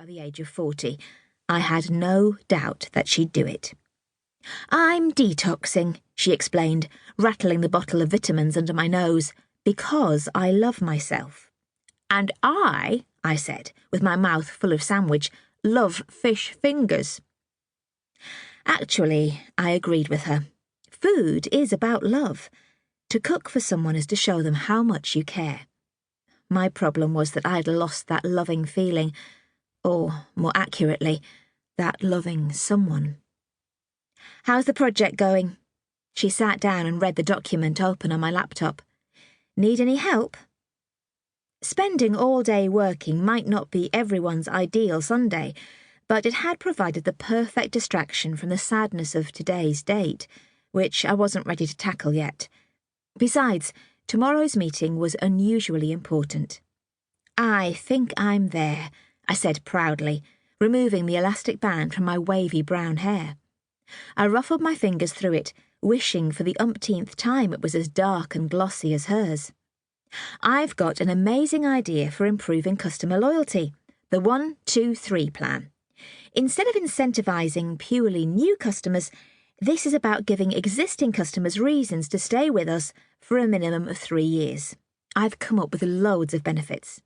by the age of 40. I had no doubt that she'd do it. "I'm detoxing," she explained, rattling the bottle of vitamins under my nose, "because I love myself." "And I said, with my mouth full of sandwich, "love fish fingers." Actually, I agreed with her. Food is about love. To cook for someone is to show them how much you care. My problem was that I'd lost that loving feeling, or, more accurately, that loving someone. "How's the project going?" She sat down and read the document open on my laptop. "Need any help?" Spending all day working might not be everyone's ideal Sunday, but it had provided the perfect distraction from the sadness of today's date, which I wasn't ready to tackle yet. Besides, tomorrow's meeting was unusually important. "I think I'm there," I said proudly, removing the elastic band from my wavy brown hair. I ruffled my fingers through it, wishing for the umpteenth time it was as dark and glossy as hers. "I've got an amazing idea for improving customer loyalty, the 1-2-3 plan. Instead of incentivizing purely new customers, this is about giving existing customers reasons to stay with us for a minimum of 3 years. I've come up with loads of benefits."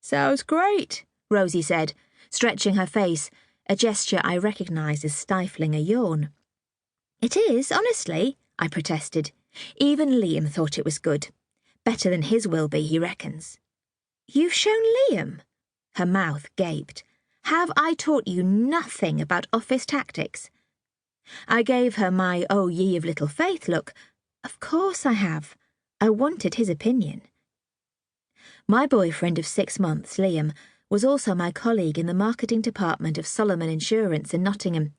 "Sounds great," Rosie said, stretching her face, a gesture I recognised as stifling a yawn. "It is, honestly," I protested. Even Liam thought it was good. Better than his will be, he reckons. "You've shown Liam?" Her mouth gaped. "Have I taught you nothing about office tactics?" I gave her my "oh ye of little faith" look. Of course I have. I wanted his opinion. My boyfriend of 6 months, Liam, was also my colleague in the marketing department of Solomon Insurance in Nottingham.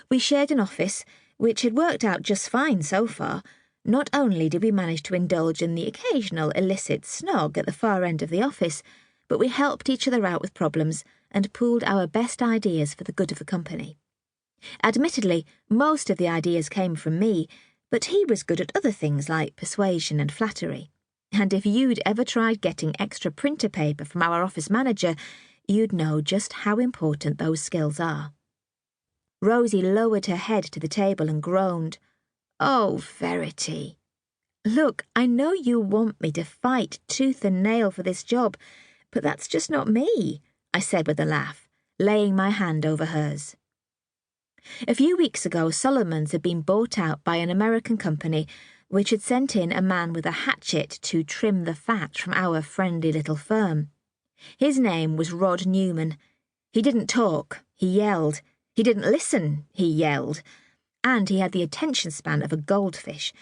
We shared an office, which had worked out just fine so far. Not only did we manage to indulge in the occasional illicit snog at the far end of the office, but we helped each other out with problems and pooled our best ideas for the good of the company. Admittedly, most of the ideas came from me, but he was good at other things like persuasion and flattery. And if you'd ever tried getting extra printer paper from our office manager, you'd know just how important those skills are. Rosie lowered her head to the table and groaned. "Oh, Verity. Look, I know you want me to fight tooth and nail for this job, but that's just not me," I said with a laugh, laying my hand over hers. A few weeks ago, Solomon's had been bought out by an American company which had sent in a man with a hatchet to trim the fat from our friendly little firm. His name was Rod Newman. He didn't talk, he yelled. He didn't listen, he yelled. And he had the attention span of a goldfish.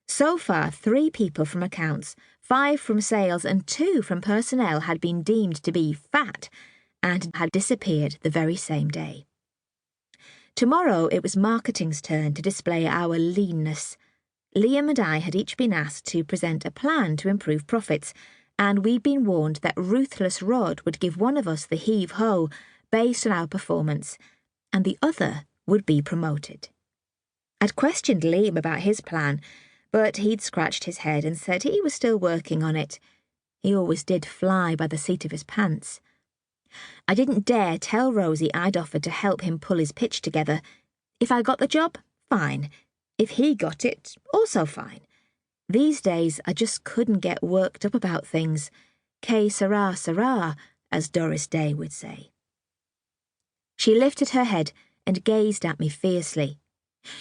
So far, 3 people from accounts, 5 from sales, and 2 from personnel had been deemed to be fat and had disappeared the very same day. Tomorrow it was marketing's turn to display our leanness. Liam and I had each been asked to present a plan to improve profits, and we'd been warned that ruthless Rod would give one of us the heave-ho based on our performance, and the other would be promoted. I'd questioned Liam about his plan, but he'd scratched his head and said he was still working on it. He always did fly by the seat of his pants. I didn't dare tell Rosie I'd offered to help him pull his pitch together. If I got the job, fine. If he got it, also fine. These days, I just couldn't get worked up about things. Que sera, sera, as Doris Day would say. She lifted her head and gazed at me fiercely.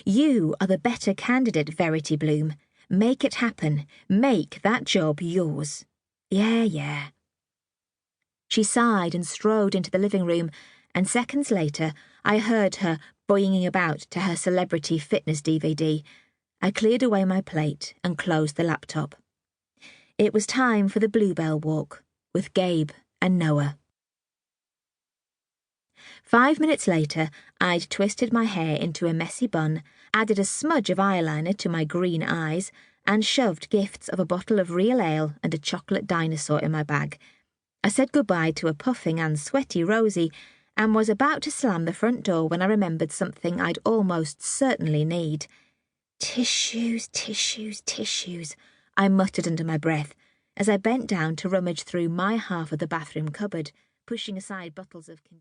"You are the better candidate, Verity Bloom. Make it happen. Make that job yours." Yeah. She sighed and strode into the living room, and seconds later I heard her boinging about to her celebrity fitness DVD. I cleared away my plate and closed the laptop. It was time for the Bluebell walk with Gabe and Noah. 5 minutes later, I'd twisted my hair into a messy bun, added a smudge of eyeliner to my green eyes, and shoved gifts of a bottle of real ale and a chocolate dinosaur in my bag. I said goodbye to a puffing and sweaty Rosie and was about to slam the front door when I remembered something I'd almost certainly need. Tissues, I muttered under my breath as I bent down to rummage through my half of the bathroom cupboard, pushing aside bottles of conditioner.